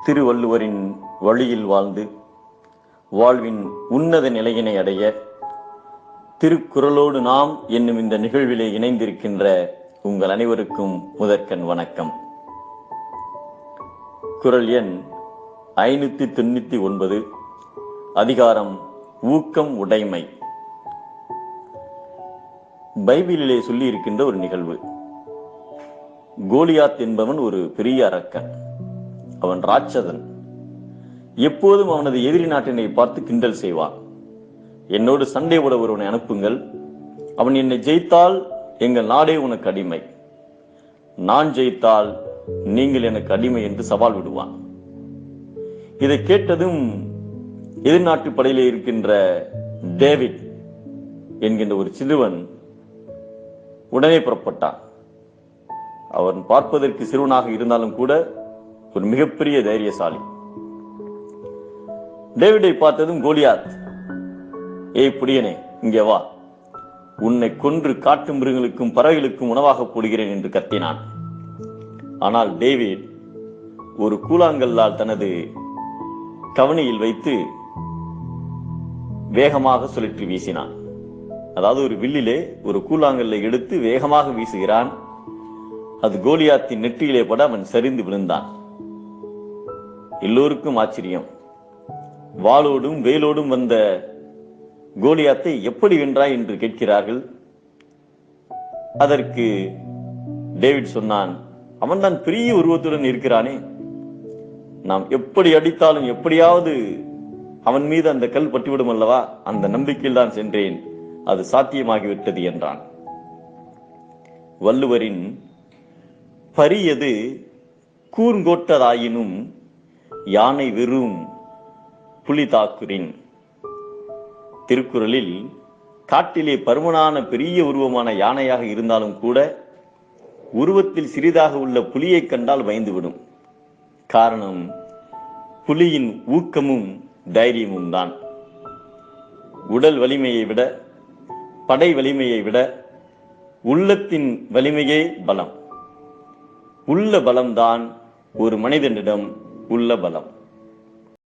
திருவள்ளுவரின் வழியில் வாழ்ந்து வாழ்வின் உன்னத நிலையினை அடைய திருக்குறளோடு நாம் என்னும் இந்த நிகழ்விலே இணைந்திருக்கின்ற உங்கள் அனைவருக்கும் முதற்கண் வணக்கம். குறள் எண் 599, அதிகாரம் ஊக்கம் உடைமை. பைபிளிலே சொல்லி இருக்கின்ற ஒரு நிகழ்வு. கோலியாத் என்பவன் ஒரு பெரிய அரக்கன். அவன் ராட்சதன். எப்போதும் அவனது எதிரி நாட்டினை பார்த்து கிண்டல் செய்வான். என்னோடு சண்டை போட ஒருவனை அனுப்புங்கள், அவன் என்னை ஜெயித்தால் எங்கள் நாடே உனக்கு அடிமை, நான் ஜெயித்தால் நீங்கள் எனக்கு அடிமை என்று சவால் விடுவான். இதை கேட்டதும் எதிர்நாட்டு படையிலே இருக்கின்ற டேவிட் என்கின்ற ஒரு சிறுவன் உடனே புறப்பட்டான். அவன் பார்ப்பதற்கு சிறுவனாக இருந்தாலும் கூட ஒரு மிகப்பெரிய தைரியசாலி. டேவிடை பார்த்ததும் கோலியாத், ஏய் புடியனே, இங்கே வா, உன்னை கொன்று காட்டு மிருகங்களுக்கும் பறவைகளுக்கும் உணவாக போடுகிறேன் என்று கத்தினான். ஆனால் டேவிட் ஒரு கூழாங்கல்லால் தனது கவனியில் வைத்து வேகமாக சுழற்றி வீசினான். அதாவது ஒரு வில்லிலே ஒரு கூழாங்கல்லை எடுத்து வேகமாக வீசுகிறான். அது கோலியாத்தின் நெற்றியிலே பட அவன் சரிந்து விழுந்தான். எல்லோருக்கும் ஆச்சரியம். வாளோடும் வேலோடும் வந்த கோலியாத்தை எப்படி வென்றாய் என்று கேட்கிறார்கள். அதற்கு டேவிட் சொன்னான், அவன்தான் பெரிய உருவத்துடன் இருக்கிறானே, நாம் எப்படி அடித்தாலும் எப்படியாவது அவன் மீது அந்த கல் பட்டுவிடும் அல்லவா, அந்த நம்பிக்கையில் தான் சென்றேன், அது சாத்தியமாகிவிட்டது என்றான். வள்ளுவரின் பரியது கூர்ங்கோட்டதாயினும் யானை வெறும் புலி தாக்குறின். திருக்குறளில் காட்டிலே பருமனான பெரிய உருவமான யானையாக இருந்தாலும் கூட உருவத்தில் சிறிதாக உள்ள புலியை கண்டால் பயந்துவிடும். காரணம், புலியின் ஊக்கமும் தைரியமும் தான். உடல் வலிமையை விட, படை வலிமையை விட உள்ளத்தின் வலிமையே பலம். உள்ள பலம்தான் ஒரு மனிதனிடம் உள்ள பலம்.